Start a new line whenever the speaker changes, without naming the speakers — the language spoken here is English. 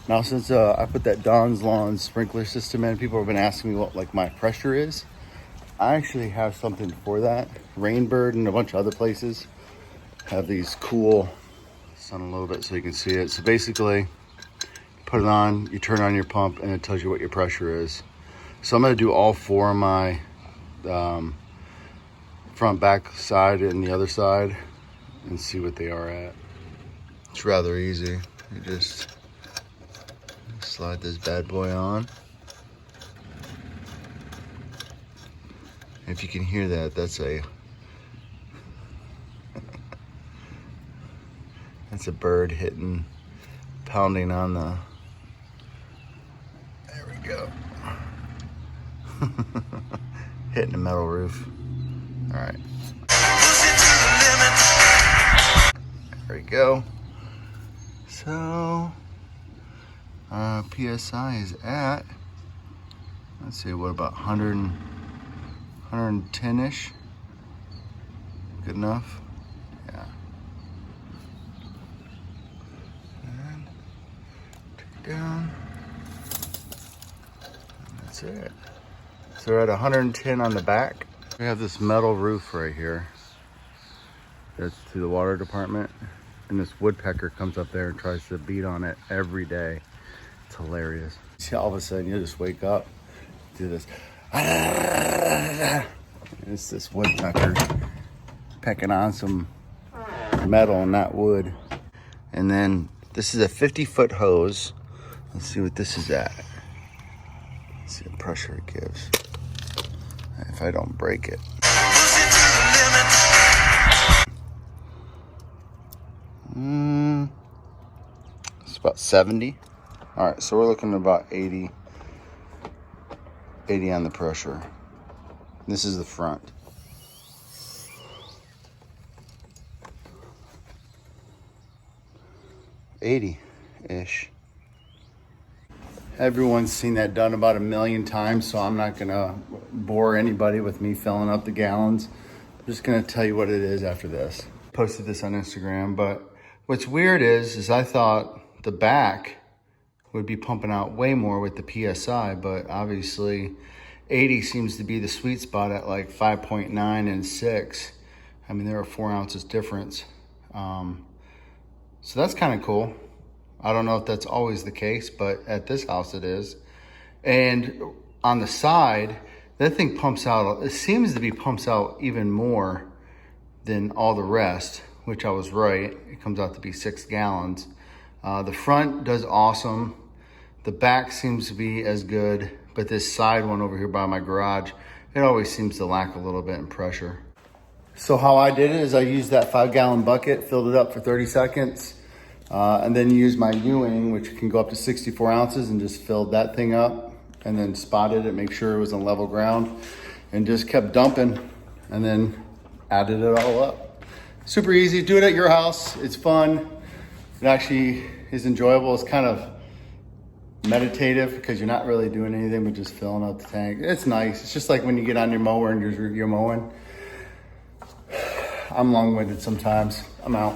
Now, since I put that Don's Lawn sprinkler system in, people have been asking me what like my pressure is. I actually have something for that. Rainbird and a bunch of other places have these cool, sun a little bit so you can see it. So basically, put it on, you turn on your pump, and it tells you what your pressure is. So I'm gonna do all four of my front, back, side, and the other side, and see what they are at. It's rather easy. You just slide this bad boy on. If you can hear that, that's a that's a bird hitting, pounding on the. There we go. Hitting the metal roof. All right. There we go. So, PSI is at, let's see, what about 100, 110-ish? Good enough? Yeah. And take it down. And that's it. So we're at 110 on the back. We have this metal roof right here. That's to the water department. And this woodpecker comes up there and tries to beat on it every day. It's hilarious. See, all of a sudden you just wake up, do this. And it's this woodpecker pecking on some metal and not wood. And then this is a 50-foot hose. Let's see what this is at. Let's see the pressure it gives. If I don't break it. It's about 70. All right, so we're looking at about 80 on the pressure. This is the front. $80-ish. Everyone's seen that done about 1,000,000 times, so I'm not gonna bore anybody with me filling up the gallons. I'm just gonna tell you what it is after this. Posted this on Instagram, but what's weird is I thought the back would be pumping out way more with the PSI, but obviously 80 seems to be the sweet spot at like 5.9 and 6. I mean, there are 4 ounces difference. So that's kind of cool. I don't know if that's always the case, but at this house it is. And on the side, that thing pumps out, it seems to be pumps out even more than all the rest, which I was right. It comes out to be 6 gallons. The front does awesome. The back seems to be as good, but this side one over here by my garage, it always seems to lack a little bit in pressure. So how I did it is I used that 5-gallon bucket, filled it up for 30 seconds, and then used my Ewing, which can go up to 64 ounces, and just filled that thing up, and then spotted it, make sure it was on level ground, and just kept dumping, and then added it all up. Super easy, do it at your house. It's fun. It actually is enjoyable. It's kind of meditative because you're not really doing anything but just filling up the tank. It's nice. It's just like when you get on your mower and you're mowing. I'm long-winded sometimes. I'm out.